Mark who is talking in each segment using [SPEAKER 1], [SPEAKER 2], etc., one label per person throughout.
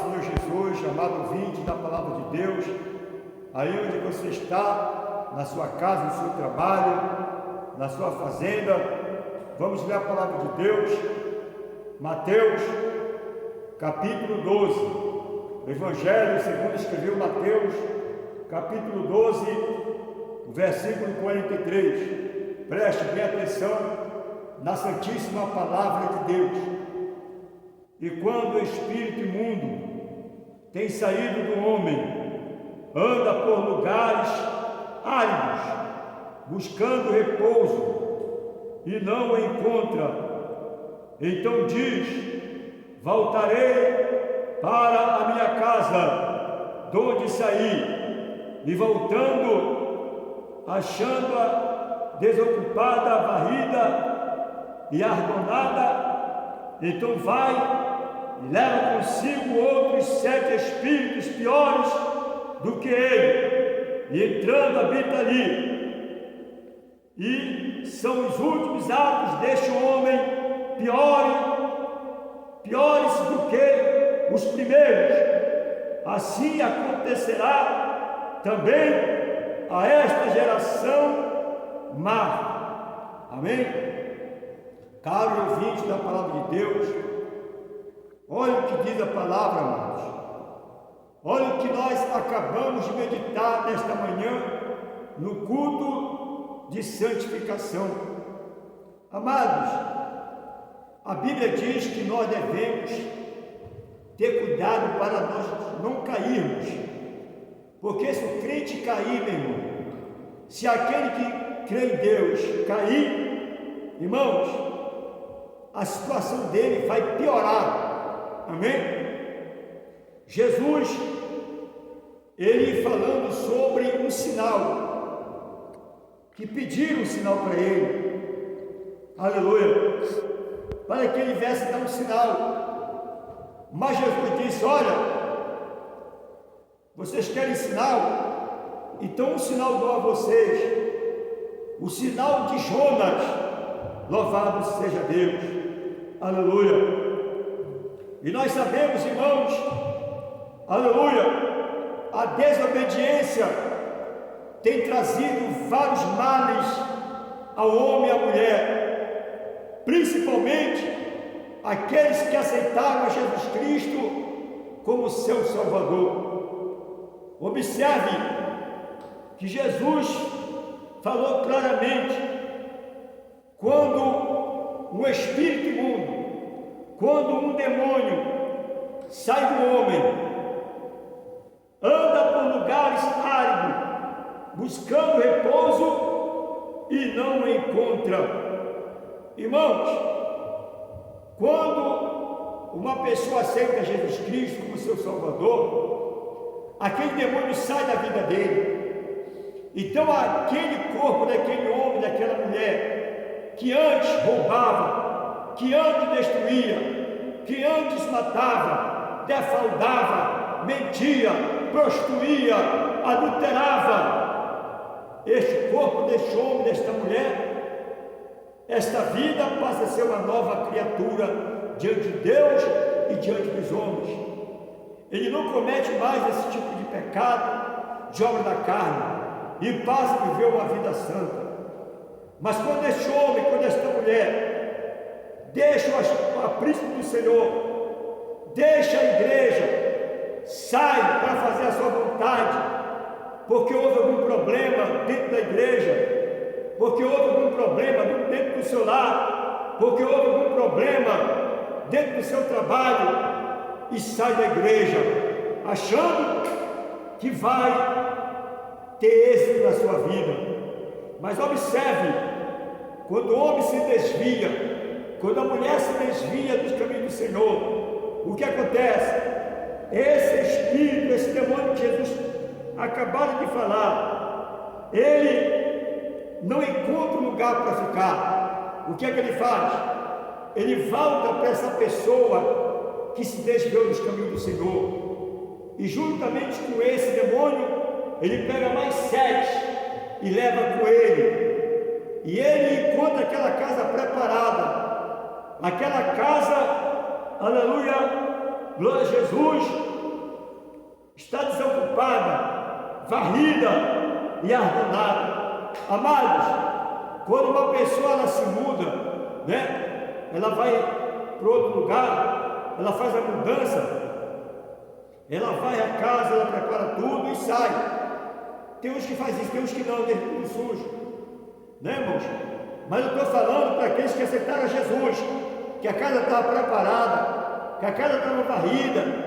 [SPEAKER 1] Senhor Jesus, amado ouvinte da palavra de Deus, aí onde você está, na sua casa, no seu trabalho, na sua fazenda, vamos ler a palavra de Deus, Mateus, capítulo 12, o Evangelho segundo escreveu Mateus, capítulo 12, versículo 43, preste bem atenção na santíssima palavra de Deus. E quando o espírito imundo tem saído do homem, anda por lugares áridos, buscando repouso, e não o encontra. Então diz: voltarei para a minha casa, de onde saí, e voltando, achando-a desocupada, varrida e argonada, então vai e leva consigo outros 7 espíritos piores do que ele, e entrando habita ali. E são os últimos atos deste homem piores do que os primeiros. Assim acontecerá também a esta geração má. Amém? Caro ouvinte da palavra de Deus, olha o que diz a palavra, amados. Olha o que nós acabamos de meditar nesta manhã no culto de santificação. Amados, a Bíblia diz que nós devemos ter cuidado para nós não cairmos, porque se o crente cair, meu irmão, se aquele que crê em Deus cair, irmãos, a situação dele vai piorar. Amém? Jesus, ele falando sobre um sinal, que pediram um sinal para ele, aleluia, para que ele viesse dar um sinal. Mas Jesus disse: olha, vocês querem sinal? Então um sinal dou a vocês, o sinal de Jonas. Louvado seja Deus, aleluia. E nós sabemos, irmãos, aleluia, a desobediência tem trazido vários males ao homem e à mulher, principalmente aqueles que aceitaram a Jesus Cristo como seu Salvador. Observe que Jesus falou claramente: quando um espírito imundo, quando um demônio sai do homem, anda por lugares áridos, buscando repouso e não o encontra. Irmãos, quando uma pessoa aceita Jesus Cristo como seu Salvador, aquele demônio sai da vida dele. Então aquele corpo daquele homem, daquela mulher, que antes roubava, que antes destruía, que antes matava, defraudava, mentia, prostituía, adulterava, este corpo deste homem, desta mulher, esta vida passa a ser uma nova criatura diante de Deus e diante dos homens. Ele não comete mais esse tipo de pecado, de obra da carne, e passa a viver uma vida santa. Mas quando este homem, quando esta mulher deixa a príncipe do Senhor, deixa a igreja, sai para fazer a sua vontade, porque houve algum problema dentro da igreja, porque houve algum problema dentro do seu lar, porque houve algum problema dentro do seu trabalho, e sai da igreja achando que vai ter êxito na sua vida. Mas observe, quando o homem se desvia, quando a mulher se desvia dos caminhos do Senhor, o que acontece? Esse espírito, esse demônio que Jesus acabaram de falar, ele não encontra um lugar para ficar. O que é que ele faz? Ele volta para essa pessoa que se desviou dos caminhos do Senhor, e juntamente com esse demônio, ele pega mais 7 e leva com ele, e ele encontra aquela casa preparada, aquela casa, aleluia, glória a Jesus, está desocupada, varrida e abandonada. Amados, quando uma pessoa ela se muda, né? Ela vai para outro lugar, ela faz a mudança, ela vai à casa, ela prepara tudo e sai. Tem uns que fazem isso, tem uns que não, deixa tudo sujo, né, irmãos? Mas eu estou falando para aqueles que aceitaram Jesus, que a casa estava preparada, que a casa estava varrida,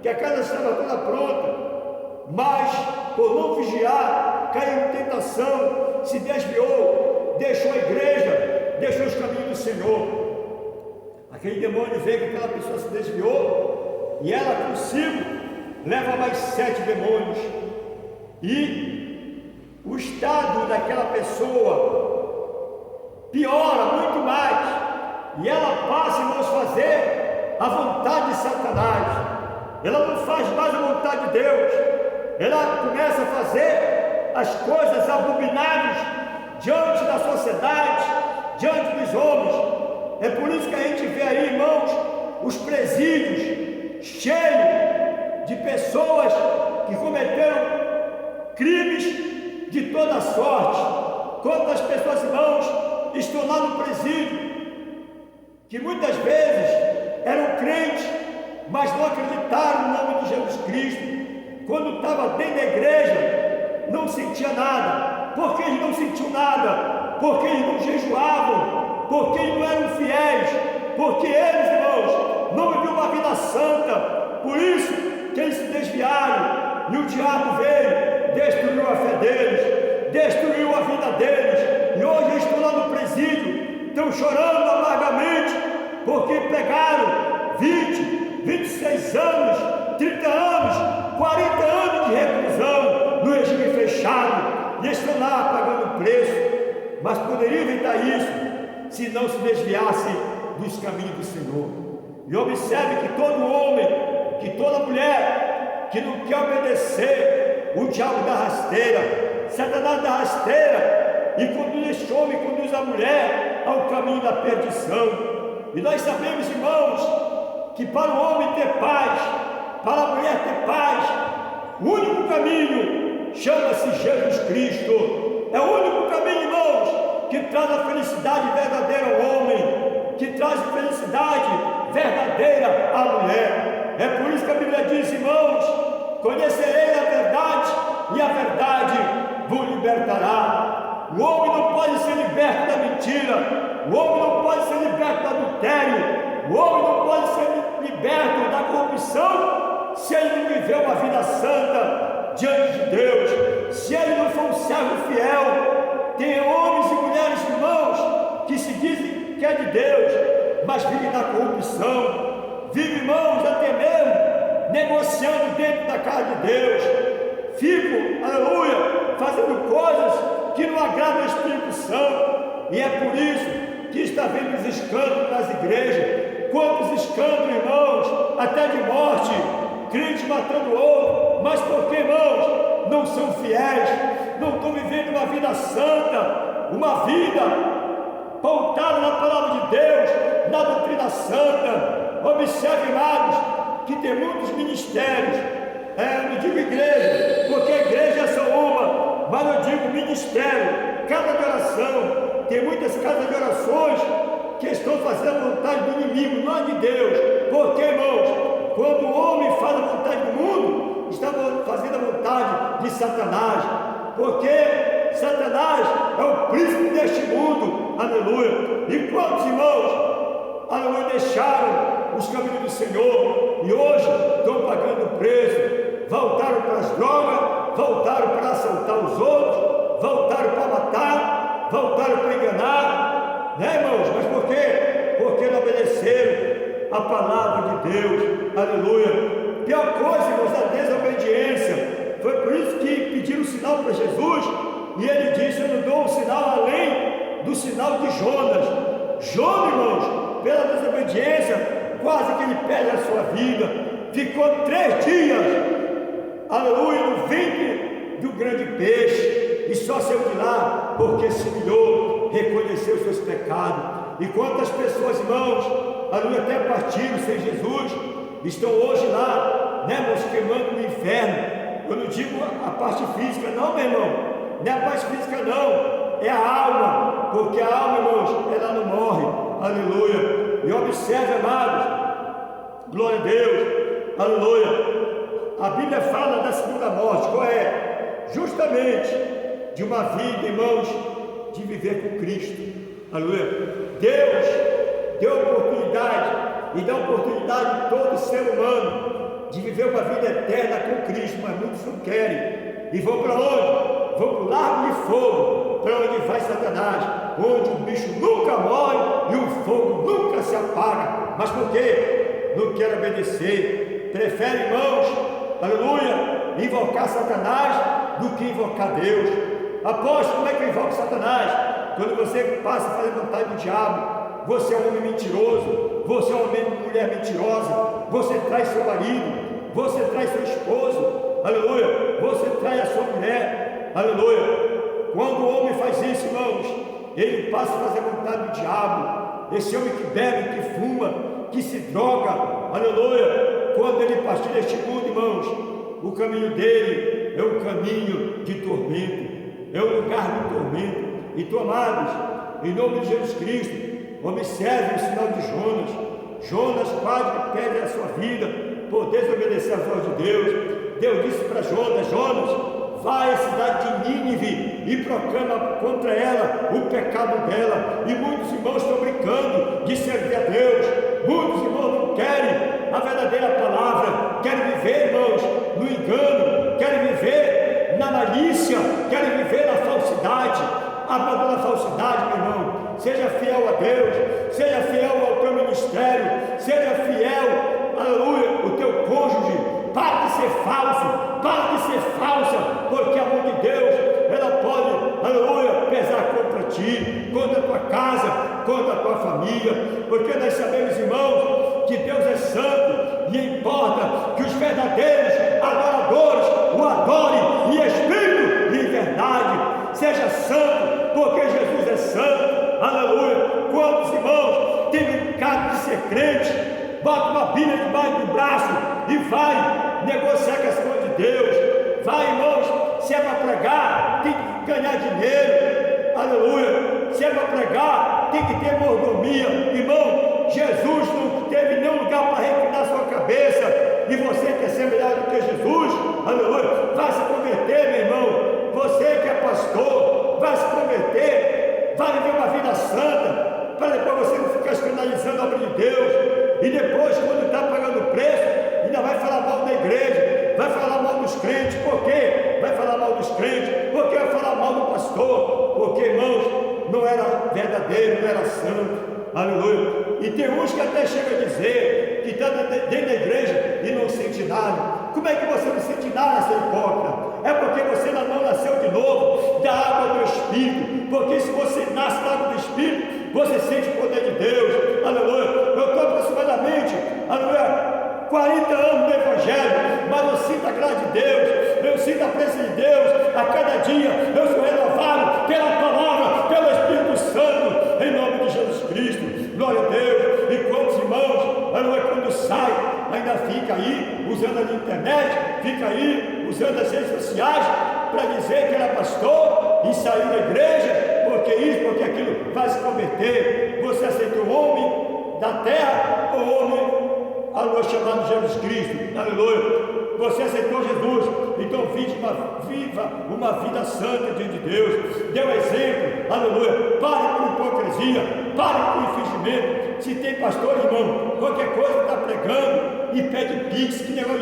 [SPEAKER 1] que a casa estava toda pronta, mas por não vigiar, caiu em tentação, se desviou, deixou a igreja, deixou os caminhos do Senhor. Aquele demônio veio que aquela pessoa se desviou, e ela consigo leva mais 7 demônios, e o estado daquela pessoa piora muito mais, e ela passa a nos fazer a vontade de Satanás. Ela não faz mais a vontade de Deus, ela começa a fazer as coisas abomináveis diante da sociedade, diante dos homens. É por isso que a gente vê aí, irmãos, os presídios cheios de pessoas que cometeram crimes de toda sorte. Quantas pessoas, irmãos, estão lá no presídio, que muitas vezes eram crentes, mas não acreditaram no nome de Jesus Cristo. Quando estava dentro da igreja, não sentia nada. Por que eles não sentiam nada? Porque eles não jejuavam, porque eles não eram fiéis, porque eles, irmãos, não viviam uma vida santa. Por isso que eles se desviaram, e o diabo veio, destruiu a fé deles, destruiu a vida deles, e hoje eles estão lá no presídio, estão chorando amargamente, porque pegaram 20, 26 anos, 30 anos, 40 anos de reclusão no regime fechado, e estão lá pagando preço, mas poderiam evitar isso se não se desviasse dos caminhos do Senhor. E observe que todo homem, que toda mulher que não quer obedecer, o diabo dá rasteira, Satanás dá rasteira e conduz esse homem, conduz a mulher ao caminho da perdição. E nós sabemos, irmãos, que para o homem ter paz, para a mulher ter paz, o único caminho chama-se Jesus Cristo. É o único caminho, irmãos, que traz a felicidade verdadeira ao homem, que traz a felicidade verdadeira à mulher. É por isso que a Bíblia diz, irmãos, conhecerei a verdade e a verdade vos libertará. O homem não pode ser liberto da mentira, o homem não pode ser liberto do adultério, o homem não pode ser liberto da corrupção se ele não viver uma vida santa diante de Deus, se ele não for um servo fiel. Tem homens e mulheres, irmãos, que se dizem que é de Deus, mas vivem na corrupção, vivem, irmãos, até mesmo negociando dentro da casa de Deus, ficam, aleluia, fazendo coisas que não agradam ao Espírito Santo, e é por isso que está havendo os escândalos nas igrejas. Quantos escândalos, irmãos, até de morte, crente matando o outro, mas porque, irmãos, não são fiéis, não estão vivendo uma vida santa, uma vida pautada na palavra de Deus, na doutrina santa. Observe, amados, que tem muitos ministérios, não digo igreja, porque a igreja é só uma, mas eu digo ministério, casa de oração. Tem muitas casas de orações que estão fazendo a vontade do inimigo, não a de Deus. Porque, irmãos, quando o homem faz a vontade do mundo, está fazendo a vontade de Satanás, porque Satanás é o príncipe deste mundo, aleluia. E quantos, irmãos, aleluia, deixaram os caminhos do Senhor e hoje estão pagando o preço, voltaram para as drogas, voltaram para assaltar os outros, voltaram para matar, voltaram para enganar, né, irmãos? Mas por quê? Porque não obedeceram a palavra de Deus, aleluia. Pior coisa, irmãos, a desobediência. Foi por isso que pediram um sinal para Jesus, e ele disse: eu não dou um sinal além do sinal de Jonas. Jonas, irmãos, pela desobediência, quase que ele perde a sua vida. Ficou 3 dias, aleluia, no ventre do grande peixe, e só saiu de lá porque se humilhou, reconheceu os seus pecados. E quantas pessoas, irmãos, aleluia, até partiram sem Jesus, estão hoje lá, né, irmãos, queimando no inferno. inferno. Eu não digo a parte física, não, meu irmão. Não é a parte física, não. É a alma. Porque a alma, irmãos, ela não morre. Aleluia. E observe, amados. Glória a Deus. Aleluia. A Bíblia fala da segunda morte. Qual é? Justamente de uma vida, irmãos, de viver com Cristo. Aleluia. Deus deu oportunidade e dá oportunidade a todo ser humano de viver uma vida eterna com Cristo, mas muitos não querem. E vão para onde? Vão para o largo de fogo, para onde vai Satanás, onde o bicho nunca morre e o fogo nunca se apaga. Mas por quê? Não quer obedecer. Prefere, irmãos, aleluia, invocar Satanás do que invocar Deus. Apóstolo, como é que invoca Satanás? Quando você passa a fazer vontade do diabo. Você é um homem mentiroso, você é uma mulher mentirosa, você trai seu marido, você trai seu esposo, aleluia, você trai a sua mulher, aleluia. Quando o homem faz isso, irmãos, ele passa a fazer a vontade do diabo. Esse homem que bebe, que fuma, que se droga, aleluia, quando ele partilha este mundo, irmãos, o caminho dele é um caminho de tormento, é um lugar de tormento. Então, amados, em nome de Jesus Cristo, observe o sinal de Jonas. Jonas quase perde a sua vida por desobedecer a voz de Deus. Deus disse para Jonas: Jonas, vai à cidade de Nínive e proclama contra ela o pecado dela. E muitos irmãos estão brincando de servir a Deus. Muitos irmãos não querem a verdadeira palavra, querem viver, irmãos, no engano, querem viver na malícia, querem viver na falsidade. Abandona a falsidade, meu irmão. Seja fiel a Deus, seja fiel ao teu ministério, seja fiel, aleluia, o teu cônjuge. Para de ser falso, para de ser falsa, porque a mão de Deus, ela pode, aleluia, pesar contra ti, contra a tua casa, contra a tua família, porque nós sabemos, irmãos, que Deus é santo e importa que os verdadeiros adoradores o adorem em espírito e em verdade. Seja santo, porque Jesus é santo, aleluia. Quantos irmãos têm brincado de ser crente, bota uma Bíblia debaixo do braço e vai negociar com as coisas de Deus. Vai, irmãos, se é para pregar, tem que ganhar dinheiro, aleluia. Se é para pregar, tem que ter mordomia. Irmão, Jesus não teve nenhum lugar para reclinar sua cabeça, e você quer ser melhor do que Jesus, aleluia. Vai se converter, meu irmão. Você que é pastor, vai se converter, vai viver uma vida santa, para depois você não ficar escandalizando a obra de Deus, e depois, quando está pagando preço, ainda vai falar mal da igreja, vai falar mal dos crentes. Por quê? Vai falar mal dos crentes, porque vai falar mal do pastor, porque, irmãos, não era verdadeiro, não era santo, aleluia. E tem uns que até chegam a dizer que está dentro da igreja e não sente nada. Como é que você não sente nada, seu hipócrita? É porque você ainda não nasceu de novo da água do Espírito. Porque se você nasce da água do Espírito, você sente o poder de Deus, aleluia. Eu estou aproximadamente, aleluia, 40 anos no Evangelho, mas eu sinto a graça de Deus, eu sinto a presença de Deus. A cada dia eu sou renovado pela palavra, pelo Espírito Santo, em nome de Jesus Cristo. Glória a Deus. E quantos irmãos, aleluia, quando sai, ainda fica aí usando a internet, fica aí usando as redes sociais para dizer que era pastor e saiu da igreja, porque isso, porque aquilo, vai se converter. Você aceitou o homem da terra ou o homem, aleluia, chamado Jesus Cristo, aleluia. Você aceitou Jesus, então viva uma vida santa diante de Deus. Dê um exemplo, aleluia. Pare com hipocrisia, pare com infringimento. Se tem pastor, irmão, qualquer coisa está pregando e pede pix, que negócio de